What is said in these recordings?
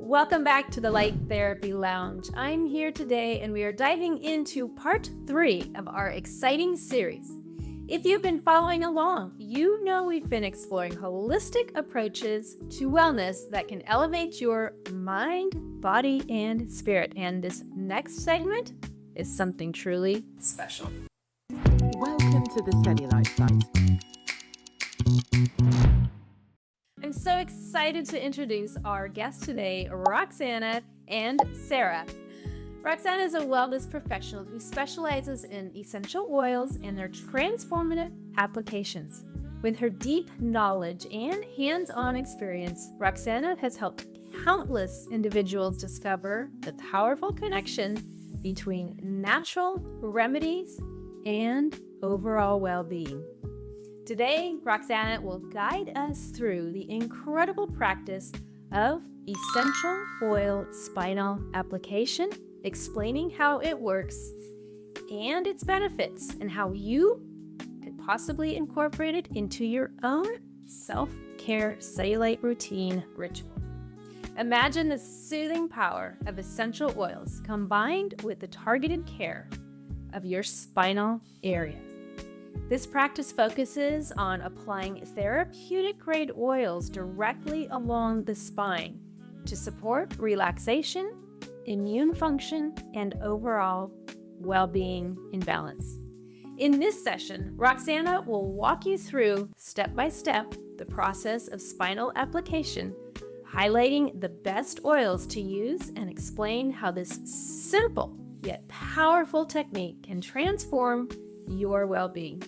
Welcome back to the Light Therapy Lounge. I'm here today and we are diving into part 3 of our exciting series. If you've been following along, you know we've been exploring holistic approaches to wellness that can elevate your mind, body, and spirit. And this next segment is something truly special. Welcome to the Cellulite site. I'm so excited to introduce our guests today, Roxana and Sarah. Roxana is a wellness professional who specializes in essential oils and their transformative applications. With her deep knowledge and hands-on experience, Roxana has helped countless individuals discover the powerful connection between natural remedies and overall well-being. Today, Roxana will guide us through the incredible practice of essential oil spinal application, explaining how it works and its benefits and how you can possibly incorporate it into your own self-care cellulite routine ritual. Imagine the soothing power of essential oils combined with the targeted care of your spinal area. This practice focuses on applying therapeutic-grade oils directly along the spine to support relaxation, immune function, and overall well-being and balance. In this session, Roxana will walk you through, step-by-step, the process of spinal application, highlighting the best oils to use and explain how this simple yet powerful technique can transform your well-being.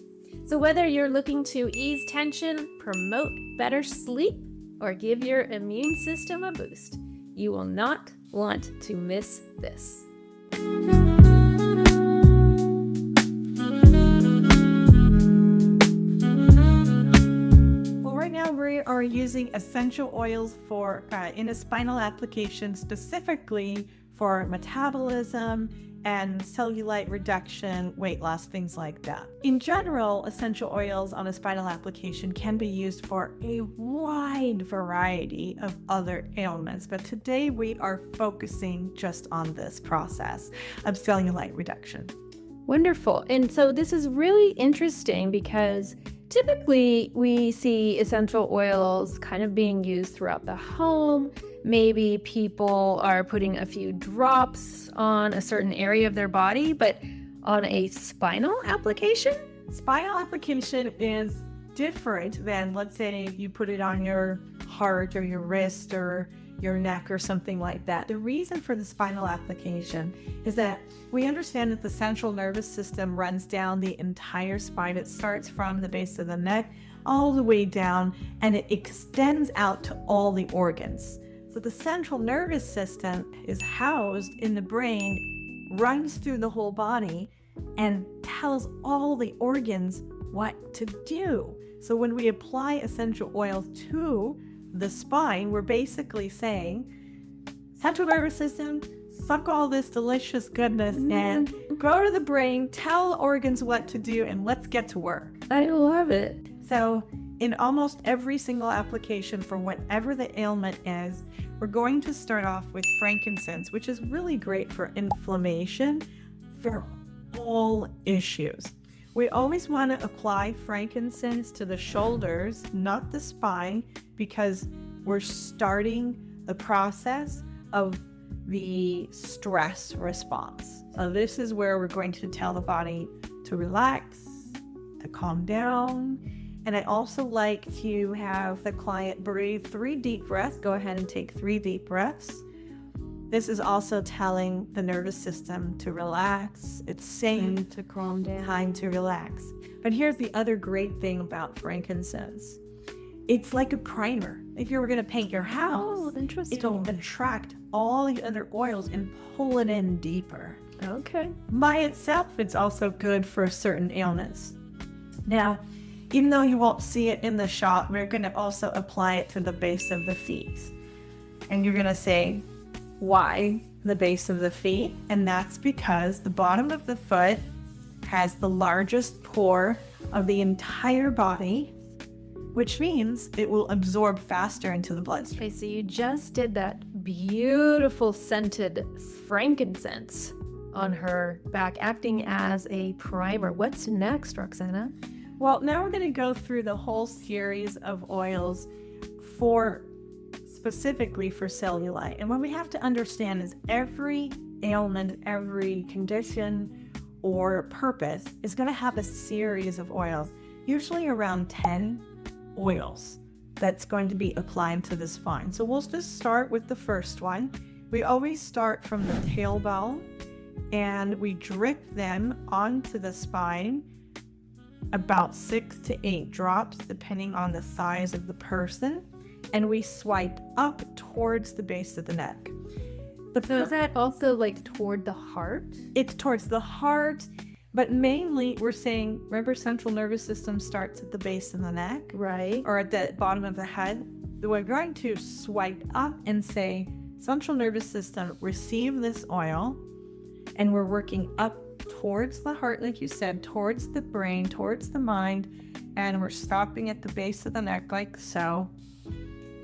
So whether you're looking to ease tension, promote better sleep, or give your immune system a boost, you will not want to miss this. Well, right now we are using essential oils for in a spinal application specifically for metabolism and cellulite reduction, weight loss, things like that. In general, essential oils on a spinal application can be used for a wide variety of other ailments, but today we are focusing just on this process of cellulite reduction. Wonderful. And so this is really interesting because typically we see essential oils kind of being used throughout the home. Maybe people are putting a few drops on a certain area of their body, but on a spinal application? Spinal application is different than, let's say, you put it on your heart or your wrist or your neck or something like that. The reason for the spinal application is that we understand that the central nervous system runs down the entire spine. It starts from the base of the neck all the way down, and it extends out to all the organs. So the central nervous system is housed in the brain, runs through the whole body, and tells all the organs what to do. So when we apply essential oils to the spine, we're basically saying, central nervous system, suck all this delicious goodness and go to the brain, tell organs what to do, and let's get to work. I love it. So in almost every single application for whatever the ailment is, we're going to start off with frankincense, which is really great for inflammation for all issues. We always want to apply frankincense to the shoulders, not the spine, because we're starting the process of the stress response. So this is where we're going to tell the body to relax, to calm down. And I also like to have the client breathe 3 deep breaths. Go ahead and take 3 deep breaths. This is also telling the nervous system to relax. It's safe, To calm down. time to relax. But here's the other great thing about frankincense. It's like a primer. If you were going to paint your house, Oh, interesting. it'll attract all the other oils and pull it in deeper. Okay. By itself, it's also good for certain ailments. Now, even though you won't see it in the shot, we're going to also apply it to the base of the feet. And you're going to say, why the base of the feet? And that's because the bottom of the foot has the largest pore of the entire body, which means it will absorb faster into the bloodstream. Okay, so you just did that beautiful scented frankincense on her back, acting as a primer. What's next, Roxana? Well, now we're going to go through the whole series of oils specifically for cellulite. And what we have to understand is every ailment, every condition or purpose is going to have a series of oils, usually around 10 oils that's going to be applied to the spine. So we'll just start with the first one. We always start from the tailbone and we drip them onto the spine, about 6 to 8 drops depending on the size of the person, and we swipe up towards the base of the neck. So is that also like toward the heart? It's towards the heart, but mainly we're saying, remember, central nervous system starts at the base of the neck, right? Or at the bottom of the head. We're going to swipe up and say, central nervous system, receive this oil, and we're working up towards the heart, like you said, towards the brain, towards the mind, and we're stopping at the base of the neck like so.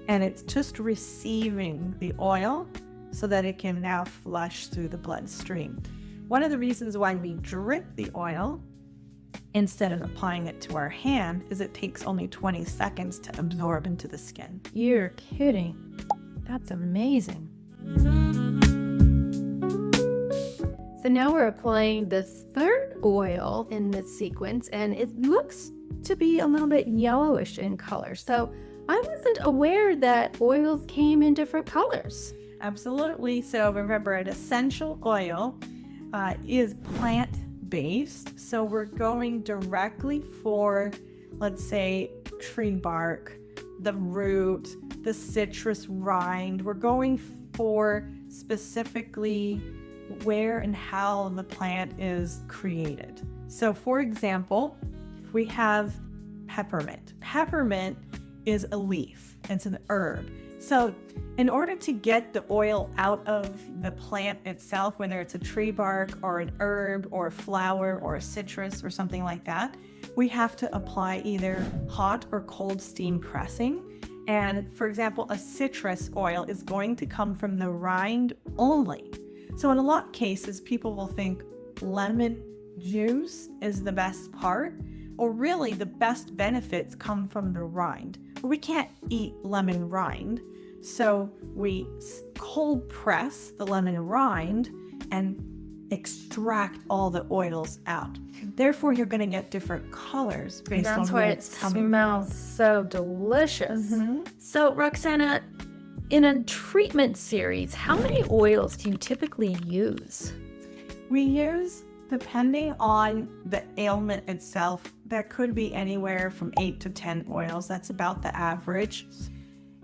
And it's just receiving the oil so that it can now flush through the bloodstream. One of the reasons why we drip the oil instead of applying it to our hand is it takes only 20 seconds to absorb into the skin. You're kidding. That's amazing. So now we're applying this third oil in this sequence, and it looks to be a little bit yellowish in color. So I wasn't aware that oils came in different colors. Absolutely. So remember, an essential oil is plant-based. So we're going directly for, let's say, tree bark, the root, the citrus rind. We're going for specifically where and how the plant is created. So for example, we have peppermint. Peppermint is a leaf. It's an herb. So in order to get the oil out of the plant itself, whether it's a tree bark or an herb or a flower or a citrus or something like that, we have to apply either hot or cold steam pressing. And for example, a citrus oil is going to come from the rind only. So in a lot of cases, people will think lemon juice is the best part, or really the best benefits come from the rind. But we can't eat lemon rind, so we cold press the lemon rind and extract all the oils out. Therefore, you're going to get different colors based on where it's coming. Smells so delicious. Mm-hmm. So Roxana, in a treatment series, how many oils do you typically use? We use, depending on the ailment itself, that could be anywhere from 8 to 10 oils. That's about the average.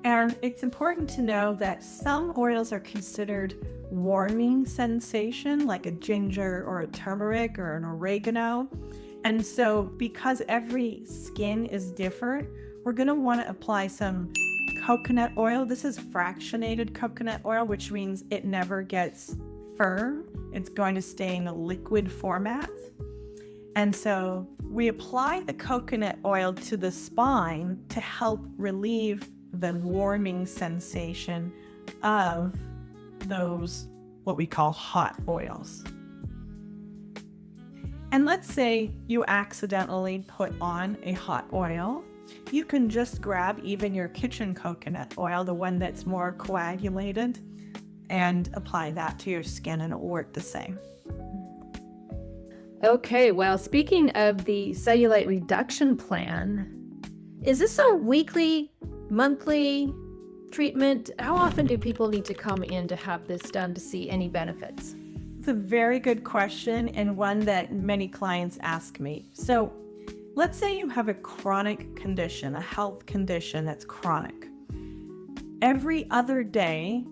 And it's important to know that some oils are considered warming sensation, like a ginger or a turmeric or an oregano. And so because every skin is different, we're going to want to apply some coconut oil. This is fractionated coconut oil, which means it never gets firm. It's going to stay in a liquid format. And so we apply the coconut oil to the spine to help relieve the warming sensation of those, what we call hot oils. And let's say you accidentally put on a hot oil. You can just grab even your kitchen coconut oil, the one that's more coagulated, and apply that to your skin and it will work the same. Okay, well, speaking of the cellulite reduction plan, is this a weekly, monthly treatment? How often do people need to come in to have this done to see any benefits? It's a very good question and one that many clients ask me. So let's say you have a chronic condition, a health condition that's chronic. Every other day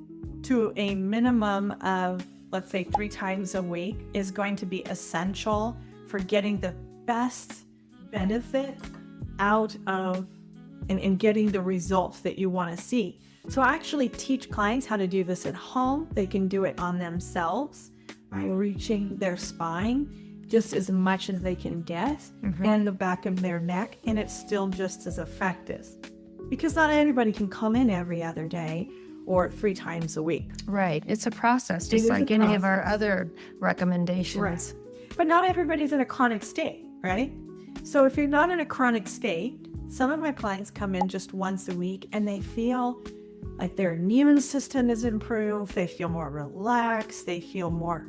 to a minimum of, let's say, 3 times a week is going to be essential for getting the best benefit out of and getting the results that you want to see. So I actually teach clients how to do this at home. They can do it on themselves by reaching their spine just as much as they can get and the back of their neck, and it's still just as effective. Because not everybody can come in every other day or 3 times a week. Right. It's a process, It just is like a any of process. our other recommendations. Right. But not everybody's in a chronic state, right? So if you're not in a chronic state, some of my clients come in just once a week and they feel like their immune system is improved. They feel more relaxed. They feel more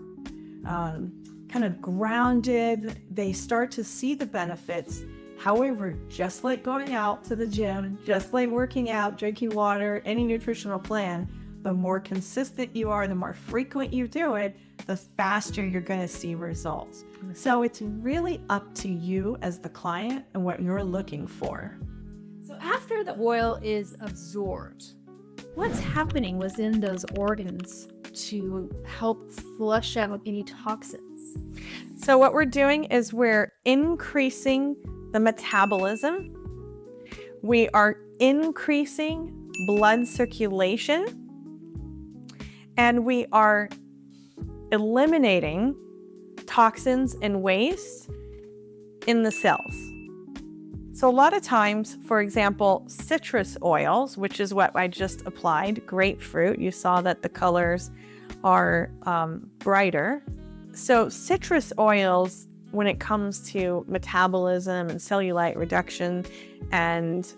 kind of grounded. They start to see the benefits. However, just like going out to the gym, just like working out, drinking water, any nutritional plan, the more consistent you are, the more frequent you do it, the faster you're going to see results. So it's really up to you as the client and what you're looking for. So after the oil is absorbed, what's happening within those organs to help flush out any toxins? So what we're doing is we're increasing the metabolism. We are increasing blood circulation, and we are eliminating toxins and waste in the cells. So a lot of times, for example, citrus oils, which is what I just applied, grapefruit, you saw that the colors are brighter. So citrus oils, when it comes to metabolism and cellulite reduction and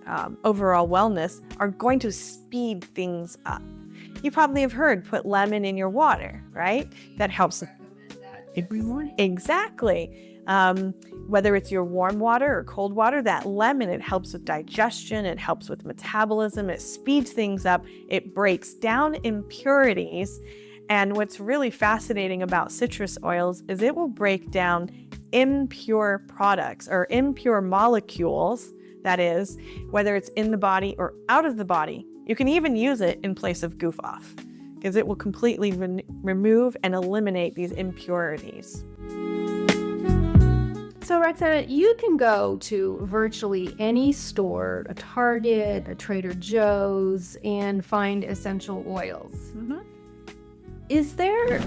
overall wellness, are going to speed things up. You probably have heard, put lemon in your water, right? That helps. Every morning. Exactly. Whether it's your warm water or cold water, that lemon, it helps with digestion, it helps with metabolism, it speeds things up, it breaks down impurities. And what's really fascinating about citrus oils is it will break down impure products or impure molecules, that is, whether it's in the body or out of the body. You can even use it in place of goof off because it will completely remove and eliminate these impurities. So Roxana, you can go to virtually any store, a Target, a Trader Joe's, and find essential oils. Mm-hmm. Is there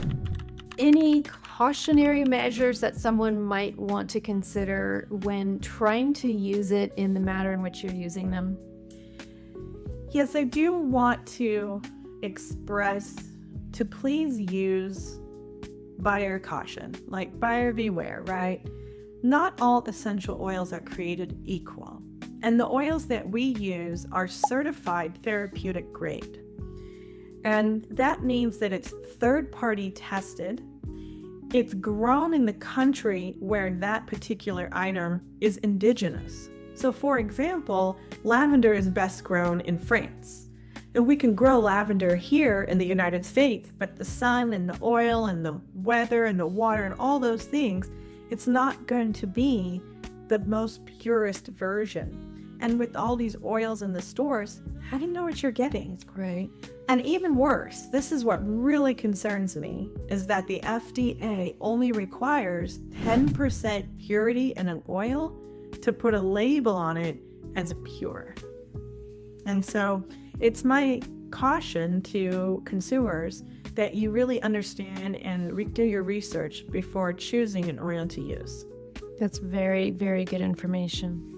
any cautionary measures that someone might want to consider when trying to use it in the manner in which you're using them? Yes, I do want to express to please use buyer caution, like buyer beware, right? Not all essential oils are created equal, and the oils that we use are certified therapeutic grade. And that means that it's third-party tested. It's grown in the country where that particular item is indigenous. So for example, lavender is best grown in France. And we can grow lavender here in the United States, but the sun and the oil and the weather and the water and all those things, it's not going to be the most purest version. And with all these oils in the stores, how do you know what you're getting? That's great. And even worse, this is what really concerns me, is that the FDA only requires 10% purity in an oil to put a label on it as pure. And so it's my caution to consumers that you really understand and do your research before choosing an oil to use. That's very, very good information.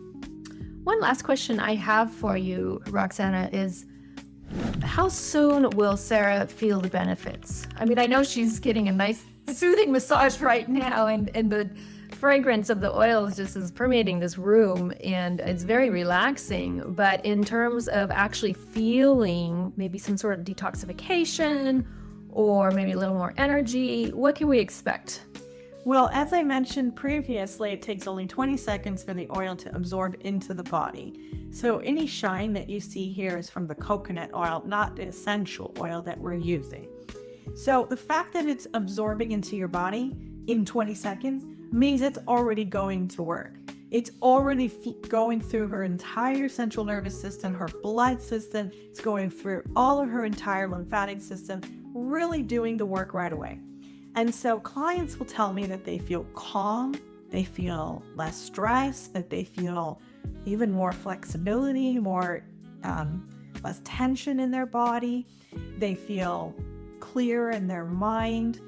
One last question I have for you, Roxana, is how soon will Sarah feel the benefits? I mean, I know she's getting a nice soothing massage right now, and the fragrance of the oils just is permeating this room, and it's very relaxing. But in terms of actually feeling maybe some sort of detoxification or maybe a little more energy, what can we expect? Well, as I mentioned previously, it takes only 20 seconds for the oil to absorb into the body. So any shine that you see here is from the coconut oil, not the essential oil that we're using. So the fact that it's absorbing into your body in 20 seconds means it's already going to work. It's already going through her entire central nervous system, her blood system. It's going through all of her entire lymphatic system, really doing the work right away. And so clients will tell me that they feel calm, they feel less stress, that they feel even more flexibility, less tension in their body. They feel clear in their mind.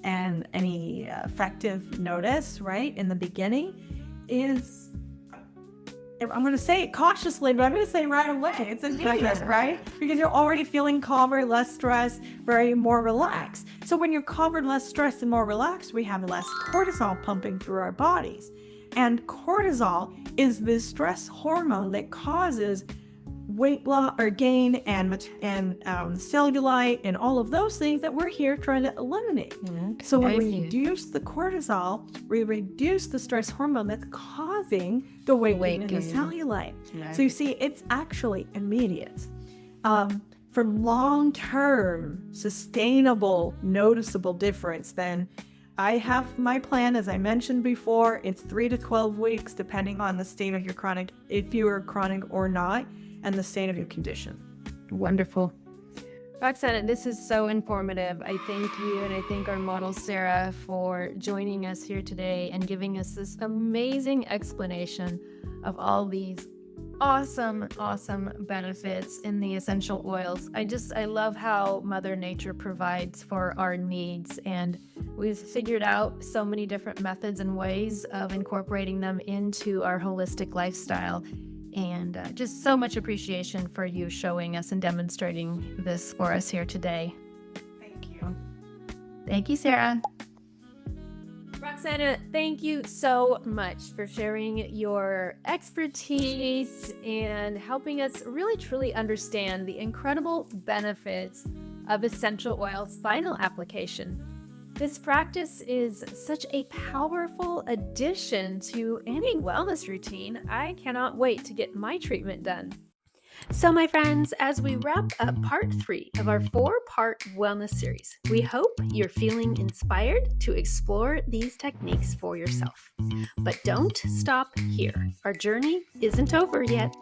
And any effective notice, right, in the beginning is I'm going to say it cautiously, but I'm going to say right away, it's immediate, right? Because you're already feeling calmer, less stressed, more relaxed. So when you're calmer, less stressed, and more relaxed, we have less cortisol pumping through our bodies. And cortisol is this stress hormone that causes weight loss or gain and cellulite and all of those things that we're here trying to eliminate. So when we reduce the cortisol, we reduce the stress hormone that's causing the weight gain and the cellulite. So you see, it's actually immediate. For long-term, sustainable, noticeable difference, then I have my plan, as I mentioned before. It's 3 to 12 weeks, depending on the state of your chronic, if you are chronic or not, and the state of your condition. Wonderful. Roxana, this is so informative. I thank you, and I thank our model, Sarah, for joining us here today and giving us this amazing explanation of all these awesome benefits in the essential oils. I love how Mother Nature provides for our needs, and we've figured out so many different methods and ways of incorporating them into our holistic lifestyle. And just so much appreciation for you showing us and demonstrating this for us here today. Thank you. Thank you, Sarah. Roxana, thank you so much for sharing your expertise and helping us really truly understand the incredible benefits of essential oils final application. This practice is such a powerful addition to any wellness routine. I cannot wait to get my treatment done. So, my friends, as we wrap up part 3 of our 4-part wellness series, we hope you're feeling inspired to explore these techniques for yourself. But don't stop here. Our journey isn't over yet.